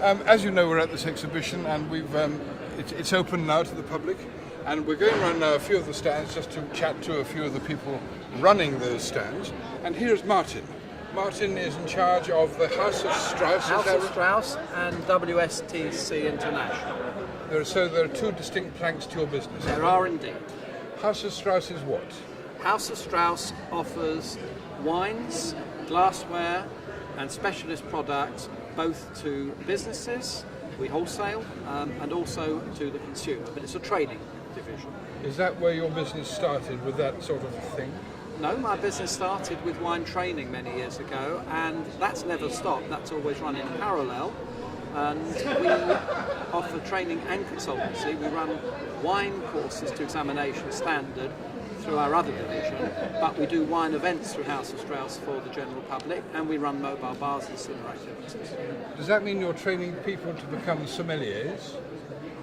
As you know, we're at this exhibition, and it's open now to the public, and we're going around now a few of the stands just to chat to a few of the people running those stands. And here's Martin. Martin is in charge of the House of Straus. House of Straus and WSTC International. So there are two distinct planks to your business. There are indeed. House of Straus is what? House of Straus offers wines, glassware and specialist products both to businesses, we wholesale, and also to the consumer, but it's a trading division. Is that where your business started, with that sort of thing? No, my business started with wine training many years ago, and that's never stopped. That's always run in parallel. And we offer training and consultancy. We run wine courses to examination standard through our other division, but we do wine events through House of Straus for the general public, and we run mobile bars and similar activities. Does that mean you're training people to become sommeliers?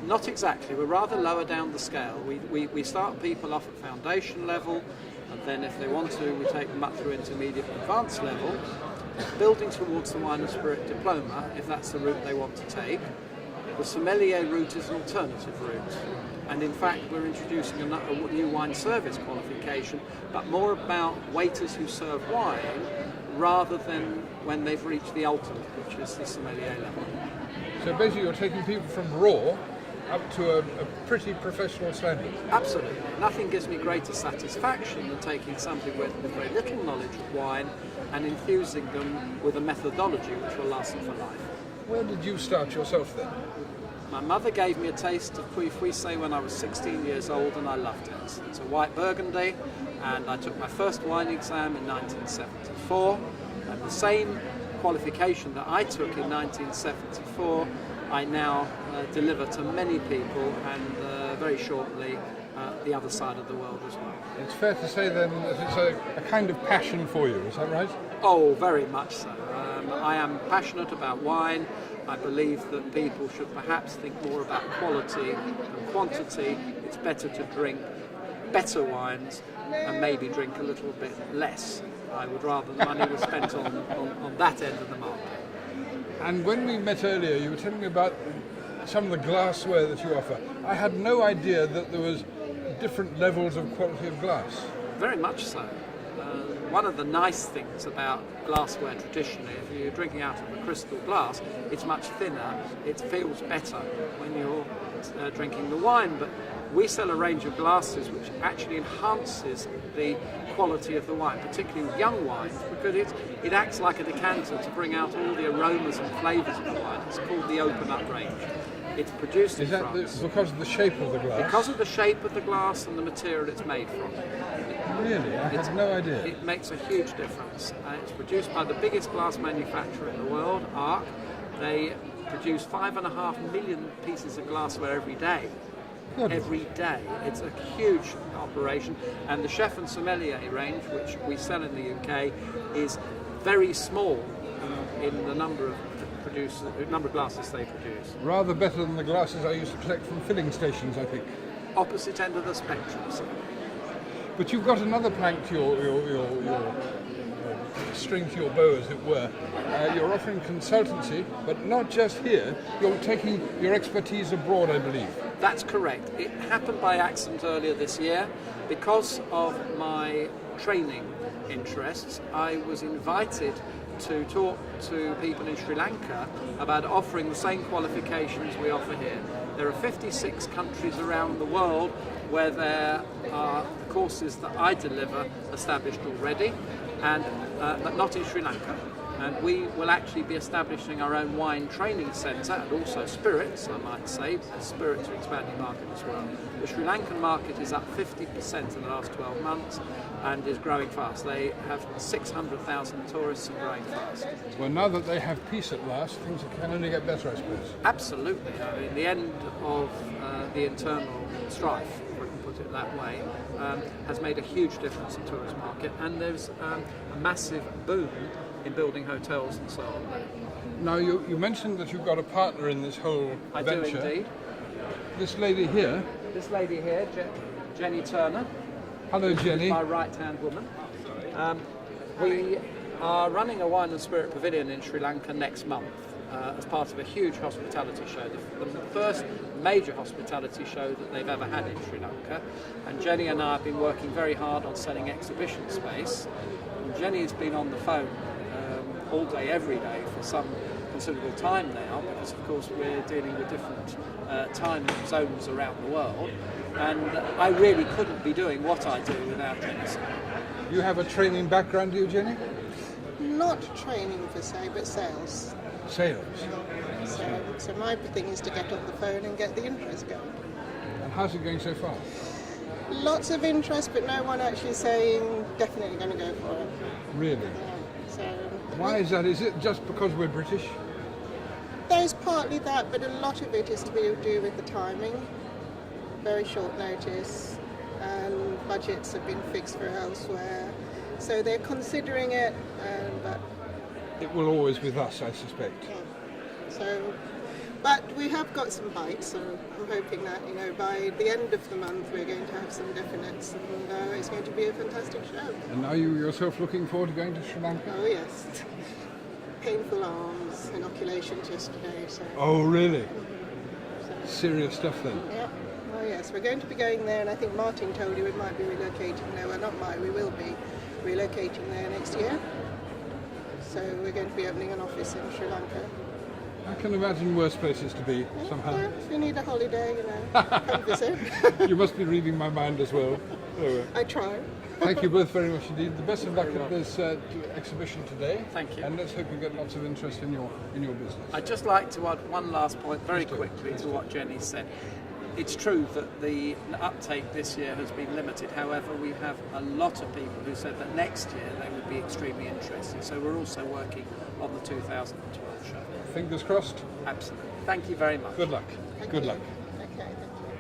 Not exactly. We're rather lower down the scale. We start people off at foundation level, and then if they want to, we take them up through intermediate and advanced level, building towards the wine and spirit diploma, if that's the route they want to take. The sommelier route is an alternative route, and in fact we're introducing a new wine service qualification, but more about waiters who serve wine rather than when they've reached the ultimate, which is the sommelier level. So basically you're taking people from raw up to a pretty professional standard. Absolutely. Nothing gives me greater satisfaction than taking something with very little knowledge of wine and infusing them with a methodology which will last them for life. Where did you start yourself then? My mother gave me a taste of Puy Fuisse when I was 16 years old, and I loved it. It's a white Burgundy, and I took my first wine exam in 1974, and the same qualification that I took in 1974 I now deliver to many people, and very shortly the other side of the world as well. It's fair to say then that it's a kind of passion for you, is that right? Oh, very much so. I am passionate about wine. I believe that people should perhaps think more about quality than quantity. It's better to drink better wines and maybe drink a little bit less. I would rather the money was spent on that end of the market. And when we met earlier, you were telling me about some of the glassware that you offer. I had no idea that there was different levels of quality of glass. Very much so. One of the nice things about glassware traditionally, if you're drinking out of a crystal glass, it's much thinner, it feels better when you're drinking the wine, but we sell a range of glasses which actually enhances the quality of the wine, particularly with young wines, because it acts like a decanter to bring out all the aromas and flavours of the wine. It's called the open up range. It's produced in France. Because of the shape of the glass? Because of the shape of the glass and the material it's made from. Really? I had no idea. It makes a huge difference. It's produced by the biggest glass manufacturer in the world, Arc. They produce 5.5 million pieces of glassware every day. Good. Every day. It's a huge operation, and the chef and sommelier range, which we sell in the UK, is very small in the number of glasses they produce. Rather better than the glasses I used to collect from filling stations, I think. Opposite end of the spectrum. But you've got another plank to your string to your bow, as it were. You're offering consultancy, but not just here. You're taking your expertise abroad, I believe. That's correct. It happened by accident earlier this year. Because of my training interests, I was invited to talk to people in Sri Lanka about offering the same qualifications we offer here. There are 56 countries around the world where there are courses that I deliver established already, and but not in Sri Lanka. And we will actually be establishing our own wine training centre, and also spirits, I might say. Spirits are expanding market as well. The Sri Lankan market is up 50% in the last 12 months and is growing fast. They have 600,000 tourists and growing fast. Well, now that they have peace at last, things can only get better, I suppose. Absolutely. I mean, the end of the internal strife, if we can put it that way, has made a huge difference in the tourist market, and there's a massive boom in building hotels and so on. Now, you mentioned that you've got a partner in this whole venture. I do indeed. This lady here. This lady here, Jenny Turner. Hello, Jenny. My right-hand woman. We are running a wine and spirit pavilion in Sri Lanka next month, as part of a huge hospitality show, the first major hospitality show that they've ever had in Sri Lanka. And Jenny and I have been working very hard on selling exhibition space. And Jenny has been on the phone all day, every day for some considerable time now, because of course we're dealing with different time zones around the world, and I really couldn't be doing what I do without Jenny's support. You have a training background, do you, Jenny? Not training per se, but sales. Sales. So my thing is to get on the phone and get the interest going. And how's it going so far? Lots of interest, but no one actually saying definitely going to go for it. Really? So Why is that? Is it just because we're British? there's partly that, but a lot of it is to do with the timing. Very short notice, and budgets have been fixed for elsewhere. So they're considering it, but It will always be thus, I suspect. but we have got some bites, so I'm hoping that by the end of the month we're going to have some definites, and it's going to be a fantastic show. And are you yourself looking forward to going to Sri Lanka? Oh yes, painful arms, inoculations yesterday. So Oh, really? so, Serious stuff then. yeah. Oh yes, we're going to be going there, and I think Martin told you we might be relocating there. Well, not might, we will be relocating there next year. So we're going to be opening an office in Sri Lanka. I can imagine worse places to be, somehow. Yeah, if you need a holiday, come visit. You must be reading my mind as well. Anyway, I try. thank you both very much indeed. The best of luck at this exhibition today. Thank you. And let's hope you get lots of interest in your business. I'd just like to add one last point very quickly to what Jenny said. It's true that the uptake this year has been limited. However, we have a lot of people who said that next year they would be extremely interested. So we're also working on the 2012 show. Fingers crossed. Absolutely. Thank you very much. Good luck. Thank Good you. luck.